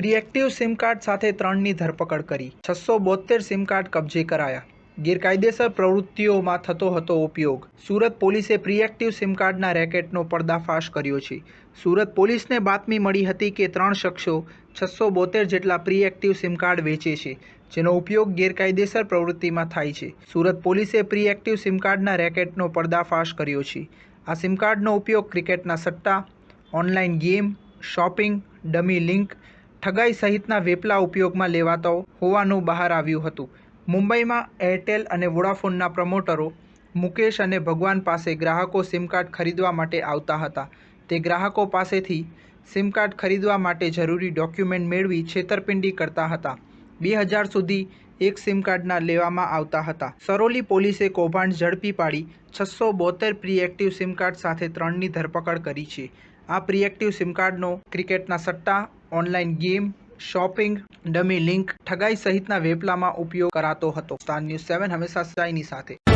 પ્રીએક્ટિવ sim card સાથે 3ની ધરપકડ કરી 672 સિમ કાર્ડ કબજે કરાયા। ગેરકાયદેસર પ્રવૃત્તિઓમાં થતો હતો ઉપયોગ। સુરત પોલીસે પ્રીએક્ટિવ સિમ કાર્ડના રેકેટનો પર્દાફાશ કર્યો છે। સુરત પોલીસને બાતમી મળી હતી કે 3 શખ્સો 672 જેટલા પ્રીએક્ટિવ સિમ કાર્ડ વેચે છે, જેનો ઉપયોગ ગેરકાયદેસર પ્રવૃત્તિમાં થાય છે। સુરત પોલીસે પ્રીએક્ટિવ સિમ કાર્ડના રેકેટનો પર્દાફાશ કર્યો છે। આ સિમ કાર્ડનો ઉપયોગ ક્રિકેટના સટ્ટા, online game, shopping, dummy link, ઠગાઈ સહિતના વેપલા ઉપયોગમાં લેવાતો હોવાનું બહાર આવ્યું હતું। મુંબઈમાં એરટેલ અને વોડાફોનના પ્રમોટરો મુકેશ અને ભગવાન પાસે ગ્રાહકો સિમ કાર્ડ ખરીદવા માટે આવતા હતા। તે ગ્રાહકો પાસેથી સિમ કાર્ડ ખરીદવા માટે જરૂરી ડોક્યુમેન્ટ મેળવી છેતરપિંડી કરતા હતા। 2000 સુધી એક સિમ કાર્ડના લેવામાં આવતા હતા। સરોલી પોલીસે કૌભાંડ ઝડપી પાડી 672 પ્રીએક્ટિવ સિમ કાર્ડ સાથે 3ની ધરપકડ કરી છે। આ પ્રીએક્ટિવ સિમ કાર્ડનો ક્રિકેટના સટ્ટા, online game, shopping, dummy link, ઠગાઈ સહિતના વેપલામાં ઉપયોગ કરાતો હતો। સ્ટાર ન્યૂઝ 7 હંમેશા સચ્ચાઈની સાથે।